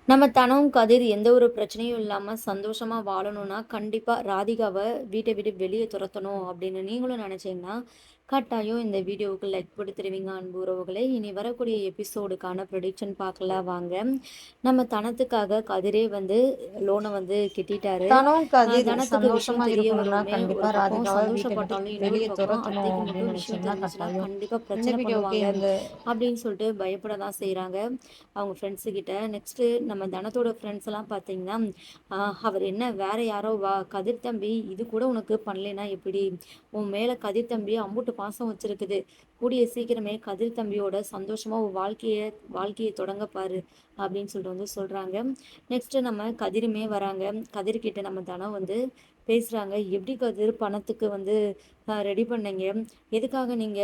நம்ம தனம், கதிர் எந்த ஒரு பிரச்சனையும் இல்லாம சந்தோஷமா வாழணும்னா, கண்டிப்பா ராதிகாவ வீட்ட விட்டு வெளிய துரத்தணும் அப்படின்னு நீங்களும் நினைச்சீங்கன்னா, கட்டாயம் இந்த வீடியோவுக்கு லைக் குடுத்துருவீங்க அன்பு உறவுகளே. இனி வரக்கூடிய எபிசோடுக்கான ப்ரெடிக்ஷன் பார்க்கலாம் வாங்க. நம்ம தனத்துக்காக கதிரே வந்து லோன வந்து கட்டிட்டாரு. தனம், கதிர் தனத்துக்கு விஷயம் சந்தோஷமா தெரிய இருக்கணும்னா, வருவுமே, கண்டிப்பா ஒரு பக்கம் ராதிகாவ வீட்ட விட்டு சந்தோஷப்பட்டாலும், இன்னொரு வெளிய பக்கம் துரத்தணும் அத்தைக்கு அப்படின்னு மட்டும் விஷயம் நினைச்சீங்கன்னா, தெரிஞ்சுச்சுன்னா, கட்டாயம் கண்டிப்பா இந்த பிரச்சனை வீடியோவுக்கு பண்ணுவாங்க இந்த அப்படின்னு சொல்லிட்டு பயப்பட தான் செய்றாங்க. அவங்க ஃப்ரெண்ட்ஸு கிட்ட. நெக்ஸ்ட்டு நம்ம தனத்தோட ஃப்ரெண்ட்ஸ் எல்லாம் பார்த்தீங்கன்னா, அவர் என்ன வேற யாரோ கதிர் தம்பி இது கூட உனக்கு பண்ணலைன்னா எப்படி? உன் மேல கதிர் தம்பி அம்புட்டு பாசம் வச்சிருக்குது. கூடிய சீக்கிரமே கதிர் தம்பியோட சந்தோஷமா உன் வாழ்க்கைய தொடங்க பாரு அப்படின்னு சொல்லிட்டு வந்து சொல்றாங்க. நெக்ஸ்ட் நம்ம கதிருமே வராங்க. கதிர்கிட்ட நம்ம தனம் வந்து பேசுறாங்க. எப்படி கதிர் பணத்துக்கு வந்து ரெடி பண்ணீங்க? எதுக்காக நீங்க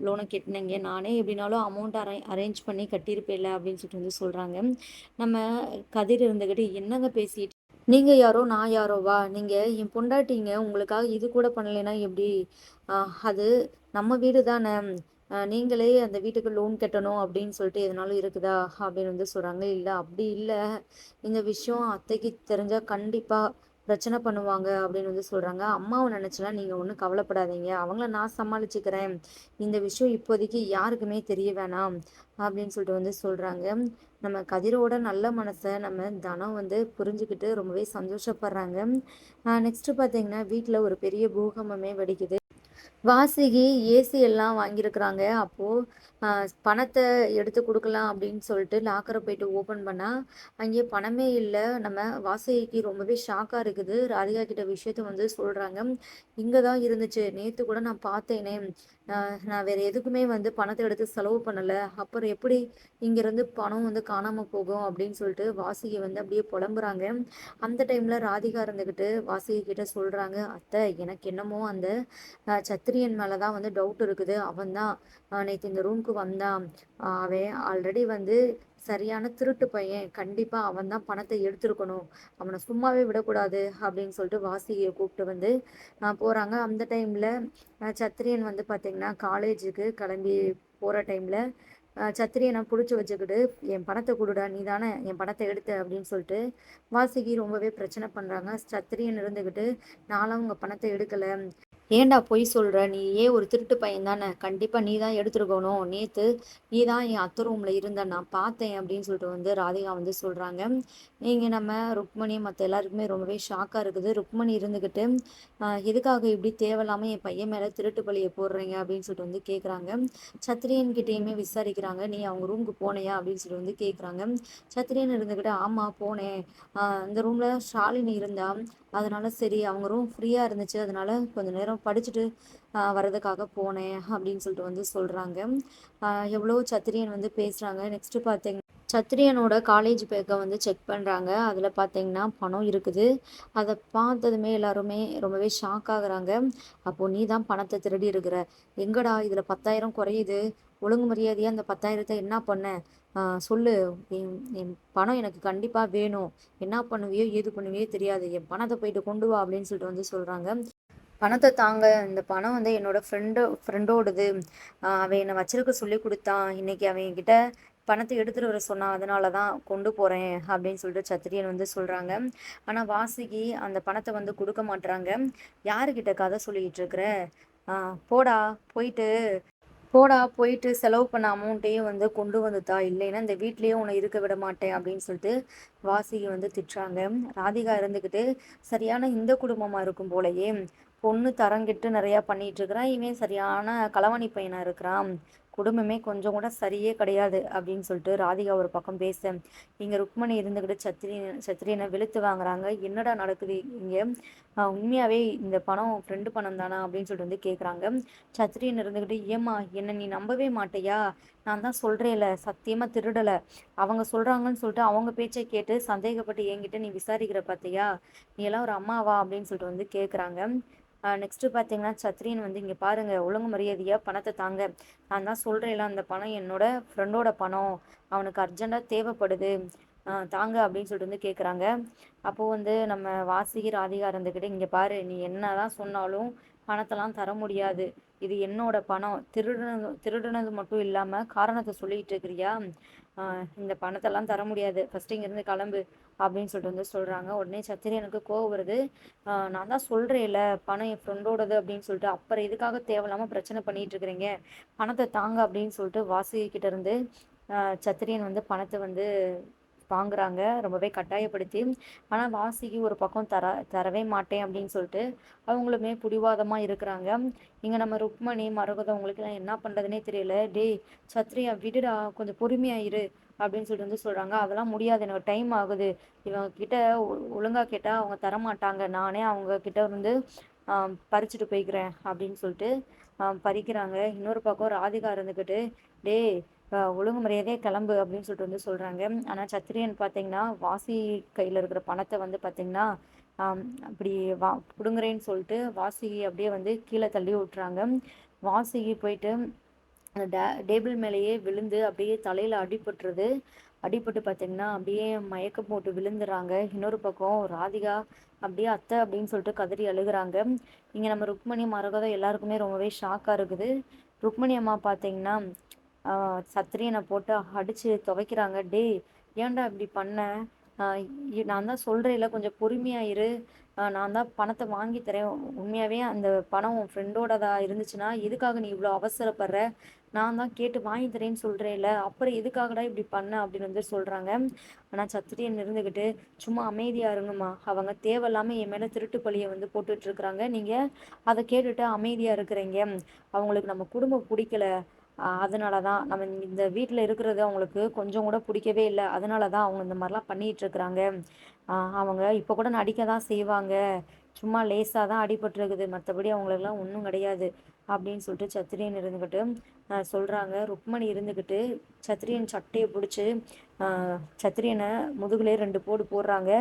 லோன கட்டுனீங்க? நானே எப்படினாலும் அமௌண்ட் அரேஞ்ச் பண்ணி கட்டியிருப்பேன்ல அப்படின்னு சொல்லிட்டு வந்து சொல்றாங்க. நம்ம கதிர் இருந்துகிட்டு என்னங்க பேசிட்டு நீங்க யாரோ நான் யாரோவா? நீங்க என் பொண்டாட்டிங்க. உங்களுக்காக இது கூட பண்ணலைன்னா எப்படி? அது நம்ம வீடு தான. நீங்களே அந்த வீட்டுக்கு லோன் கட்டணும் அப்படின்னு சொல்லிட்டு எதுனாலும் இருக்குதா? அப்படின்னு வந்து சொல்றாங்க. இல்ல அப்படி இல்ல. இந்த விஷயம் அத்தைக்கு தெரிஞ்சா கண்டிப்பா பிரச்சனை பண்ணுவாங்க அப்படின்னு வந்து சொல்றாங்க. அம்மாவ நினைச்சுலாம் நீங்க ஒண்ணும் கவலைப்படாதீங்க. அவங்கள நான் சமாளிச்சுக்கிறேன். இந்த விஷயம் இப்போதைக்கு யாருக்குமே தெரிய வேணாம் அப்படின்னு சொல்லிட்டு வந்து சொல்றாங்க. நம்ம கதிரோட நல்ல மனசை நம்ம தனம் வந்து புரிஞ்சுக்கிட்டு ரொம்பவே சந்தோஷப்படுறாங்க. நெக்ஸ்ட் பார்த்தீங்கன்னா வீட்டில் ஒரு பெரிய பூகம்பமே வெடிக்குது. வாசுகி ஏசி எல்லாம் வாங்கியிருக்கிறாங்க. அப்போ பணத்தை எடுத்து கொடுக்கலாம் அப்படின்னு சொல்லிட்டு லாக்கரை போயிட்டு ஓப்பன் பண்ணா அங்கே பணமே இல்லை. நம்ம வாசுகிக்கு ரொம்பவே ஷாக்காக இருக்குது. ராதிகா கிட்ட விஷயத்த வந்து சொல்றாங்க. இங்கே தான் இருந்துச்சு, நேற்று கூட நான் பார்த்தேனே. நான் வேற எதுக்குமே வந்து பணத்தை எடுத்து செலவு பண்ணலை. அப்புறம் எப்படி இங்கேருந்து பணம் வந்து காணாமல் போகும் அப்படின்னு சொல்லிட்டு வாசுகி வந்து அப்படியே புலம்புறாங்க. அந்த டைம்ல ராதிகா இருந்துக்கிட்டு வாசுகி கிட்ட சொல்றாங்க, அத்தை எனக்கு என்னமோ அந்த சத்திரியன் மேலே தான் வந்து டவுட் இருக்குது. அவன் தான் நேற்று இந்த ரூமுக்கு வந்தான். அவன் ஆல்ரெடி வந்து சரியான திருட்டு பையன். கண்டிப்பாக அவன் தான் பணத்தை எடுத்திருக்கணும். அவனை சும்மாவே விடக்கூடாது அப்படின்னு சொல்லிட்டு வாசியை கூப்பிட்டு வந்து போகிறாங்க. அந்த டைமில் சத்திரியன் வந்து பார்த்திங்கன்னா காலேஜுக்கு கிளம்பி போகிற டைமில் சத்திரியனை பிடிச்சி வச்சுக்கிட்டு என் பணத்தை கொடுடா, நீ தானே என் பணத்தை எடுத்த அப்படின்னு சொல்லிட்டு வாசிக்கு ரொம்பவே பிரச்சனை பண்ணுறாங்க. சத்திரியன் இருந்துக்கிட்டு நானும் உங்கள் பணத்தை எடுக்கலை. ஏன்டா பொய் சொல்ற? நீ ஏன் ஒரு திருட்டு பையன் தானே, கண்டிப்பா நீ தான் எடுத்துருக்கணும். நேத்து நீ தான் என் அத்தை ரூம்ல இருந்த, நான் பார்த்தேன் அப்படின்னு சொல்லிட்டு வந்து ராதிகா வந்து சொல்றாங்க. இங்க நம்ம ருக்மணி மற்ற எல்லாருக்குமே ரொம்பவே ஷாக்கா இருக்குது. ருக்மணி இருந்துகிட்டு எதுக்காக இப்படி தேவையில்லாம என் பையன் மேல திருட்டு பழிய போடுறீங்க அப்படின்னு சொல்லிட்டு வந்து கேக்குறாங்க. சத்திரியன் கிட்டேயுமே விசாரிக்கிறாங்க. நீ அவங்க ரூமுக்கு போனையா அப்படின்னு சொல்லிட்டு வந்து கேக்குறாங்க. சத்திரியன் இருந்துகிட்டு ஆமா போனேன். இந்த ரூம்ல ஷாலினி இருந்தா, அதனால சரி அவங்க ரூம் ஃப்ரீயாக இருந்துச்சு, அதனால கொஞ்ச நேரம் படிச்சுட்டு வர்றதுக்காக போனேன் அப்படின்னு சொல்லிட்டு வந்து சொல்கிறாங்க. எவ்வளோ சத்திரியன் வந்து பேசுகிறாங்க. நெக்ஸ்ட்டு பார்த்தீங்கன்னா சத்திரியனோட காலேஜ் பேக்கை வந்து செக் பண்ணுறாங்க. அதில் பார்த்தீங்கன்னா பணம் இருக்குது. அதை பார்த்ததுமே எல்லாருமே ரொம்பவே ஷாக் ஆகுறாங்க. அப்போ நீ தான் பணத்தை திருடி இருக்கிற, எங்கடா இதில் 10,000 குறையுது, ஒழுங்கு மரியாதையாக அந்த 10,000 என்ன பண்ண? சொல்லு. என் என் பணம் எனக்கு கண்டிப்பாக வேணும். என்ன பண்ணுவியோ ஏது பண்ணுவியோ தெரியாது, என் பணத்தை போயிட்டு கொண்டு வா அப்படின்னு சொல்லிட்டு வந்து சொல்கிறாங்க. பணத்தை தாங்க, இந்த பணம் வந்து என்னோட ஃப்ரெண்டோடது. அவன் என்னை வச்சிருக்க சொல்லி கொடுத்தான். இன்னைக்கு அவன் என்கிட்ட பணத்தை எடுத்துகிட்டு வர சொன்னான், அதனால தான் கொண்டு போகிறேன் அப்படின்னு சொல்லிட்டு சத்திரியன் வந்து சொல்கிறாங்க. ஆனால் வாசுகி அந்த பணத்தை வந்து கொடுக்க மாட்டுறாங்க. யாருக்கிட்ட கதை சொல்லிக்கிட்டு இருக்கிற? போடா போயிட்டு போயிட்டு செலவு பண்ண அமௌண்ட்டையும் வந்து கொண்டு வந்துட்டா, இல்லைன்னா இந்த வீட்லேயும் உன்னை இருக்க விட மாட்டேன் அப்படின்னு சொல்லிட்டு வாசிகை வந்து திட்டுறாங்க. ராதிகா இருந்துக்கிட்டு சரியான இந்த குடும்பமாக இருக்கும் போலயே, பொண்ணு தரங்கிட்டு நிறையா பண்ணிட்டு இருக்கிறான், இவன் சரியான களவாணி பையனாக இருக்கிறான், குடும்பமே கொஞ்சம் கூட சரியே கிடையாது அப்படின்னு சொல்லிட்டு ராதிகா ஒரு பக்கம் பேச, இங்கே ருக்மணி இருந்துக்கிட்டு சத்திரியனை வெளுத்து வாங்குறாங்க. என்னடா நடக்குது இங்கே? உண்மையாகவே இந்த பணம் ஃப்ரெண்டு பணம் தானா அப்படின்னு சொல்லிட்டு வந்து கேட்குறாங்க. சத்திரியன் இருந்துக்கிட்டு ஏம்மா என்னை நீ நம்பவே மாட்டேயா? நான் தான் சொல்கிறேன்ல, சத்தியமாக திருடலை. அவங்க சொல்கிறாங்கன்னு சொல்லிட்டு அவங்க பேச்சை கேட்டு சந்தேகப்பட்டு என்கிட்ட நீ விசாரிக்கிற பார்த்தியா? நீ எல்லாம் ஒரு அம்மாவா அப்படின்னு சொல்லிட்டு வந்து கேட்குறாங்க. நெக்ஸ்ட்டு பார்த்தீங்கன்னா சத்ரியன் வந்து இங்கே பாருங்கள், ஒழுங்கு மரியாதையாக பணத்தை தாங்க. நான் தான் சொல்கிறேன்ல, அந்த பணம் என்னோட ஃப்ரெண்டோட பணம், அவனுக்கு அர்ஜெண்ட்டாக தேவைப்படுது, தாங்க அப்படின்னு சொல்லிட்டு வந்து கேட்குறாங்க. அப்போது வந்து நம்ம வாசிகி ராதிகா இருந்துக்கிட்டு இங்கே பாரு, நீ என்ன தான் சொன்னாலும் பணத்தெல்லாம் தர முடியாது. இது என்னோட பணம். திருடுனது திருடுனது மட்டும் இல்லாமல் காரணத்தை சொல்லிட்டு இருக்கிறியா? இந்த பணத்தெல்லாம் தர முடியாது, ஃபஸ்ட்டு இங்கேருந்து கிளம்பு அப்படின்னு சொல்லிட்டு வந்து சொல்கிறாங்க. உடனே சத்திரியனுக்கு கோவம் வருது. நான் தான் சொல்கிறேன்ல, பணம் என் ஃப்ரெண்டோடது அப்படின்னு சொல்லிட்டு, அப்புறம் எதுக்காக தேவையில்லாமல் பிரச்சனை பண்ணிட்டு இருக்கிறீங்க, பணத்தை தாங்க அப்படின்னு சொல்லிட்டு வாசுகி கிட்ட இருந்து சத்திரியன் வந்து பணத்தை வந்து வாங்குறாங்க, ரொம்பவே கட்டாயப்படுத்தி. ஆனால் வாசுகி ஒரு பக்கம் தரவே மாட்டேன் அப்படின்னு சொல்லிட்டு அவங்களுமே பிடிவாதமாக இருக்கிறாங்க. இங்கே நம்ம ருக்மணி மரகதம் அவங்களுக்குலாம் என்ன பண்ணுறதுனே தெரியல. டேய் சத்ரியா விடுடா, கொஞ்சம் பொறுமையாயிரு அப்படின்னு சொல்லிட்டு வந்து சொல்கிறாங்க. அதெல்லாம் முடியாது, எனக்கு டைம் ஆகுது, இவங்க கிட்ட ஒழுங்காக கேட்டால் அவங்க தரமாட்டாங்க, நானே அவங்க கிட்ட வந்து பறிச்சுட்டு போய்க்கிறேன் அப்படின்னு சொல்லிட்டு பறிக்கிறாங்க. இன்னொரு பக்கம் ராதிகா இருந்துக்கிட்டு, டேய் ஒழுங்கு மரியாதையே கிளம்பு அப்படின்னு சொல்லிட்டு வந்து சொல்கிறாங்க. ஆனால் சத்திரியன் பார்த்தீங்கன்னா வாசி கையில் இருக்கிற பணத்தை வந்து பார்த்தீங்கன்னா அப்படி பிடுங்குறேன்னு சொல்லிட்டு வாசிகி அப்படியே வந்து கீழே தள்ளி விட்டுறாங்க. வாசிகி போயிட்டு அந்த டேபிள் மேலேயே விழுந்து அப்படியே தலையில் அடிபட்டுருது. அடிபட்டு பார்த்தீங்கன்னா அப்படியே மயக்கம் போட்டு விழுந்துறாங்க. இன்னொரு பக்கம் ராதிகா அப்படியே அத்தை அப்படின்னு சொல்லிட்டு கதறி அழுகுறாங்க. இங்கே நம்ம ருக்மணி மரகதம் எல்லாருக்குமே ரொம்பவே ஷாக்காக இருக்குது. ருக்மணி அம்மா பார்த்தீங்கன்னா சத்திரியனை போட்டு அடித்து துவைக்கிறாங்க. டேய் ஏன்டா இப்படி பண்ண, நான் தான் சொல்கிறேன்ல கொஞ்சம் பொறுமையாயிரு, நான் தான் பணத்தை வாங்கி தரேன், உண்மையாகவே அந்த பணம் உன் ஃப்ரெண்டோடதா இருந்துச்சுன்னா எதுக்காக நீ இவ்வளோ அவசரப்படுற, நான் தான் கேட்டு வாங்கி தரேன்னு சொல்கிறேன்ல, அப்புறம் எதுக்காகடா இப்படி பண்ண அப்படின்னு வந்து சொல்கிறாங்க. ஆனால் சத்திரியன் இருந்துக்கிட்டு, சும்மா அமைதியாக இருங்கம்மா, அவங்க தேவையில்லாமல் என் மேலே திருட்டு பழியை வந்து போட்டுட்ருக்குறாங்க, நீங்கள் அதை கேட்டுட்டு அமைதியாக இருக்கிறீங்க, அவங்களுக்கு நம்ம குடும்பம் பிடிக்கல, அதனால தான் நம்ம இந்த வீட்டில் இருக்கிறது அவங்களுக்கு கொஞ்சம் கூட பிடிக்கவே இல்லை, அதனால தான் அவங்க இந்த மாதிரிலாம் பண்ணிகிட்டு இருக்கிறாங்க. அவங்க இப்போ கூட நடிக்க தான் செய்வாங்க, சும்மா லேசாக தான் அடிபட்டுருக்குது, மற்றபடி அவங்களுக்குலாம் ஒன்றும் கிடையாது அப்படின்னு சொல்லிட்டு சத்திரியன் இருந்துக்கிட்டு சொல்கிறாங்க. ருக்மணி இருந்துக்கிட்டு சத்திரியன் சட்டையை பிடிச்சி சத்திரியனை முதுகுலே 2 போடு போடுறாங்க.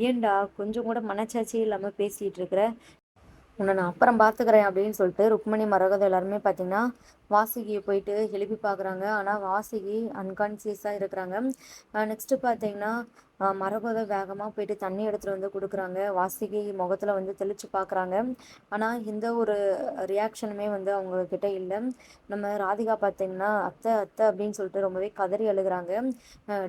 ஏண்டா கொஞ்சம் கூட மனச்சாட்சி இல்லாமல் பேசிகிட்டு இருக்கிற, உன்னை நான் அப்புறம் பார்த்துக்கிறேன் அப்படின்னு சொல்லிட்டு ருக்மணி மரகதம் எல்லாருமே பார்த்தீங்கன்னா வாசுகியை போயிட்டு எழுப்பி பார்க்குறாங்க. ஆனால் வாசுகி அன்கான்சியஸாக இருக்கிறாங்க. நெக்ஸ்ட்டு பார்த்தீங்கன்னா மரகதம் வேகமாக போயிட்டு தண்ணி எடுத்துகிட்டு வந்து கொடுக்குறாங்க. வாசுகி முகத்தில் வந்து தெளித்து பார்க்குறாங்க. ஆனால் எந்த ஒரு ரியாக்ஷனுமே வந்து அவங்கக்கிட்ட இல்லை. நம்ம ராதிகா பார்த்தீங்கன்னா அத்தை அத்தை அப்படின்னு சொல்லிட்டு ரொம்பவே கதறி அழுகிறாங்க.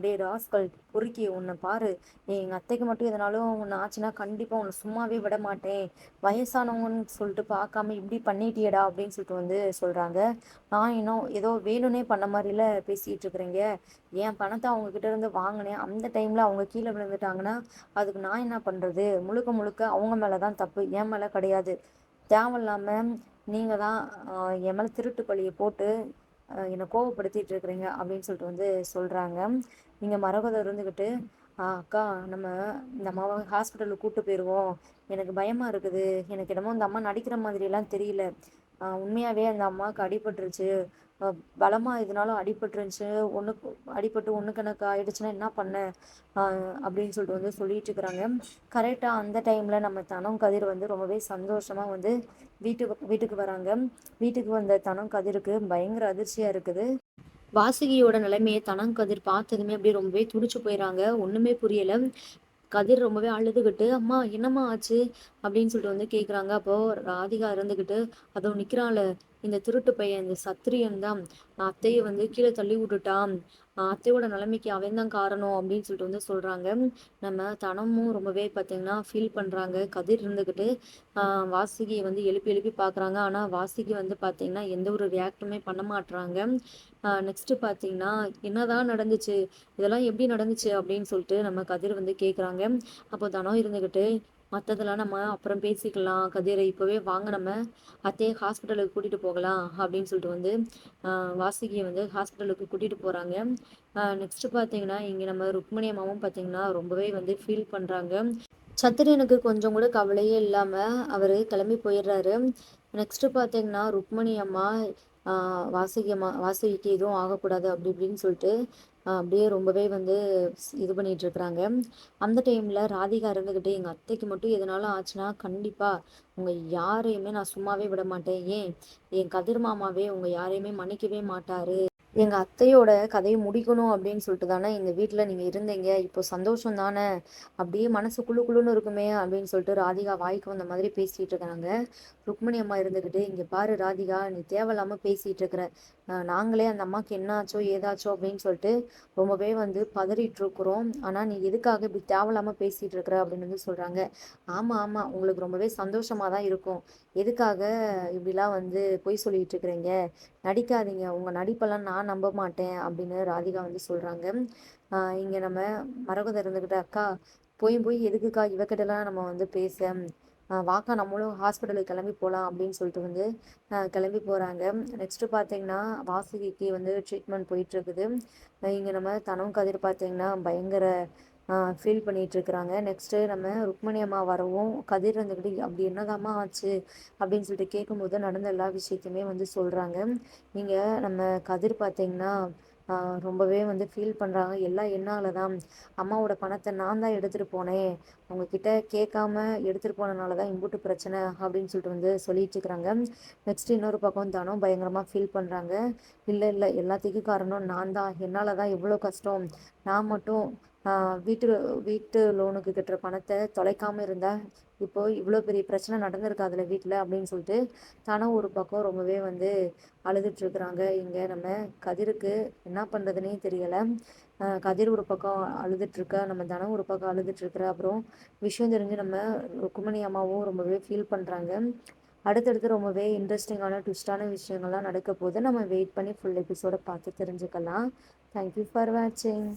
டே ராஸ்கல் பொறுக்கி, உன்னை பாரு, எங்கள் அத்தைக்கு மட்டும் எதனாலும் ஒன்று ஆச்சுன்னா கண்டிப்பாக உன்னை சும்மாவே விட மாட்டேன், வயசானவங்கன்னு சொல்லிட்டு பார்க்காம இப்படி பண்ணிட்டியடா அப்படின்னு சொல்லிட்டு வந்து சொல்கிறாங்க. நான் இன்னும் ஏதோ வேணும்னே பண்ண மாதிரில பேசிகிட்டு இருக்கிறீங்க, என் பணத்தை அவங்கக்கிட்ட இருந்து வாங்கினேன், அந்த டைமில் அவங்க கீழே விழுந்துட்டாங்கன்னா அதுக்கு நான் என்ன பண்ணுறது, முழுக்க முழுக்க அவங்க மேலே தான் தப்பு, என் மேலே கிடையாது, தேவையில்லாமல் நீங்கள் தான் என் மேலே திருட்டு பழியை போட்டு என்னை கோவப்படுத்திட்டு இருக்கிறீங்க அப்படின்னு சொல்லிட்டு வந்து சொல்கிறாங்க. இங்கே மரகதம் இருந்துக்கிட்டு, அக்கா நம்ம இந்த அம்மாவை ஹாஸ்பிட்டலுக்கு கூப்பிட்டு போயிடுவோம், எனக்கு பயமாக இருக்குது, எனக்கு என்னமோ இந்த அம்மா நடிக்கிற மாதிரியெல்லாம் தெரியல, உண்மையாகவே அந்த அம்மாவுக்கு அடிபட்டுருச்சு, பலமாக இதனாலும் அடிபட்டுருந்துச்சு, ஒன்றுக்கு அடிபட்டு ஒன்று கணக்கு ஆயிடுச்சுன்னா என்ன பண்ண அப்படின்னு சொல்லிட்டு வந்து சொல்லிட்டு இருக்கிறாங்க. கரெக்டாக அந்த டைமில் நம்ம தனம் கதிர் வந்து ரொம்பவே சந்தோஷமாக வந்து வீட்டுக்கு வராங்க. வீட்டுக்கு வந்த தனம் கதிருக்கு பயங்கர அதிர்ச்சியாக இருக்குது. வாசுகியோட நிலைமையை தனம் கதிர் பார்த்ததுமே அப்படியே ரொம்பவே துடிச்சு போயிடறாங்க. ஒன்றுமே புரியலை. கதிர் ரொம்பவே அழுதுகிட்டு, அம்மா என்னம்மா ஆச்சு அப்படின்னு சொல்லிட்டு வந்து கேட்குறாங்க. அப்போது ராதிகா இருந்துக்கிட்டு, அதோ நிற்கிறாள் இந்த திருட்டு பையன், இந்த சத்திரியன் தான் அத்தையை வந்து கீழே தள்ளி விட்டுட்டான், அத்தையோட நிலைமைக்கு அவன் தான் காரணம் அப்படின்னு சொல்லிட்டு வந்து சொல்கிறாங்க. நம்ம தனமும் ரொம்பவே பார்த்தீங்கன்னா ஃபீல் பண்ணுறாங்க. கதிர் இருந்துக்கிட்டு வாசுகியை வந்து எழுப்பி எழுப்பி பார்க்குறாங்க. ஆனால் வாசுகி வந்து பார்த்தீங்கன்னா எந்த ஒரு ரியாக்டுமே பண்ண மாட்டுறாங்க. நெக்ஸ்ட்டு பார்த்தீங்கன்னா என்னதான் நடந்துச்சு, இதெல்லாம் எப்படி நடந்துச்சு அப்படின்னு சொல்லிட்டு நம்ம கதிர் வந்து கேட்குறாங்க. அப்போ தனம் இருந்துக்கிட்டு, மற்றதெல்லாம் நம்ம அப்புறம் பேசிக்கலாம் கதிர், இப்போவே வாங்க நம்ம அத்தையை ஹாஸ்பிட்டலுக்கு கூட்டிகிட்டு போகலாம் அப்படின்னு சொல்லிட்டு வந்து வாசுகியை வந்து ஹாஸ்பிட்டலுக்கு கூட்டிகிட்டு போகிறாங்க. நெக்ஸ்ட்டு பார்த்தீங்கன்னா இங்கே நம்ம ருக்மணி அம்மாவும் பார்த்தீங்கன்னா ரொம்பவே வந்து ஃபீல் பண்ணுறாங்க. சத்திரியனுக்கு கொஞ்சம் கூட கவலையே இல்லாமல் அவர் கிளம்பி போயிடுறாரு. நெக்ஸ்ட்டு பார்த்தீங்கன்னா ருக்மணி அம்மா வாசுகிக்கு எதுவும் ஆகக்கூடாது அப்படி இப்படின்னு சொல்லிட்டு அப்படியே ரொம்பவே வந்து இது பண்ணிட்டு இருக்கிறாங்க. அந்த டைமில் ராதிகா இருந்துக்கிட்டு, எங்கள் அத்தைக்கு மட்டும் எதனாலும் ஆச்சுன்னா கண்டிப்பாக உங்கள் யாரையுமே நான் சும்மாவே விட மாட்டேன், ஏன் என் கதிர் மாமாவே உங்கள் யாரையுமே மன்னிக்கவே மாட்டார், எங்க அத்தையோட கதைய முடிக்கணும் அப்படின்னு சொல்லிட்டு தானே இந்த வீட்ல நீங்க இருந்தீங்க. இப்போ சந்தோஷம் தானே! அப்படியே மனசு குளு குளுன்னு இருக்குமே அப்படின்னு சொல்லிட்டு ராதிகா வாய்க்கு வந்த மாதிரி பேசிட்டு இருக்காங்க. ருக்மிணி அம்மா இருந்துகிட்டு, இங்க பாரு ராதிகா, நீ தேவையில்லாம பேசிட்டு இருக்கிற. நாங்களே அந்த அம்மாக்கு என்ன ஆச்சோ ஏதாச்சோ அப்படின்னு சொல்லிட்டு ரொம்பவே வந்து பதறிட்டு இருக்கிறோம். ஆனா நீ எதுக்காக இப்படி தேவையில்லாம பேசிட்டு இருக்கிற அப்படின்னு வந்து சொல்றாங்க. ஆமா ஆமா, உங்களுக்கு ரொம்பவே சந்தோஷமா தான் இருக்கும். எதுக்காக இப்படிலாம் வந்து பொய் சொல்லிட்டு இருக்கிறீங்க? நடிக்காதீங்க. உங்க நடிப்பெல்லாம் நான் நம்ப மாட்டேன் அப்படின்னு ராதிகா வந்து சொல்றாங்க. இங்க நம்ம மரகதம் இருந்துகிட்டு, அக்கா போய் போய் எதுக்குக்கா இவகிட்டலாம் நம்ம வந்து பேச, வாக்கா நம்மளும் ஹாஸ்பிட்டலுக்கு கிளம்பி போகலாம் அப்படின்னு சொல்லிட்டு வந்து கிளம்பி போகிறாங்க. நெக்ஸ்ட்டு பார்த்தீங்கன்னா வாசுகிக்கு வந்து ட்ரீட்மெண்ட் போயிட்டு இருக்குது. இங்கே நம்ம தனம் கதிர் பார்த்தீங்கன்னா பயங்கர ஃபீல் பண்ணிட்டு இருக்கிறாங்க. நெக்ஸ்ட்டு நம்ம ருக்மணி அம்மா வரவும் கதிர் இருந்துக்கிட்டு அப்படி என்னதாம்மா ஆச்சு அப்படின்னு சொல்லிட்டு கேட்கும்போது நடந்த எல்லா விஷயத்தையுமே வந்து சொல்கிறாங்க. இங்கே நம்ம கதிர் பார்த்தீங்கன்னா ரொம்பவே வந்து ஃபீல் பண்ணுறாங்க. எல்லாம் என்னால் தான், அம்மாவோட பணத்தை நான் தான் எடுத்துகிட்டு போனேன், உங்ககிட்ட கேட்காம எடுத்துகிட்டு போனனால தான் இம்புட்டு பிரச்சனை அப்படின்னு சொல்லிட்டு வந்து சொல்லிட்டு இருக்கிறாங்க. நெக்ஸ்ட் இன்னொரு பக்கம் தானும் பயங்கரமாக ஃபீல் பண்ணுறாங்க. இல்லை இல்லை, எல்லாத்துக்கும் காரணம் நான் தான், என்னால் தான் எவ்வளோ கஷ்டம். நான் மட்டும் வீட்டு வீட்டு லோனுக்கு கட்டுற பணத்தை தொலைக்காமல் இருந்தால் இப்போ இவ்வளோ பெரிய பிரச்சனை நடந்திருக்காதுல வீட்டில் அப்படின்னு சொல்லிட்டு தானே ஒரு பக்கம் ரொம்பவே வந்து அழுதுட்ருக்குறாங்க. இங்கே நம்ம கதிருக்கு என்ன பண்ணுறதுனே தெரியலை. கதிர் ஒரு பக்கம் அழுதுட்ருக்கா, நம்ம தனம் ஒரு பக்கம் அழுதுட்ருக்குறா. அப்புறம் விஷயம் தெரிஞ்சு நம்ம ருக்குமணி அம்மாவும் ரொம்பவே ஃபீல் பண்ணுறாங்க. அடுத்தடுத்து ரொம்பவே இன்ட்ரெஸ்டிங்கான ட்விஸ்டான விஷயங்கள்லாம் நடக்க போது நம்ம வெயிட் பண்ணி ஃபுல் எபிசோட பார்த்து தெரிஞ்சுக்கலாம். தேங்க்யூ ஃபார் வாட்சிங்.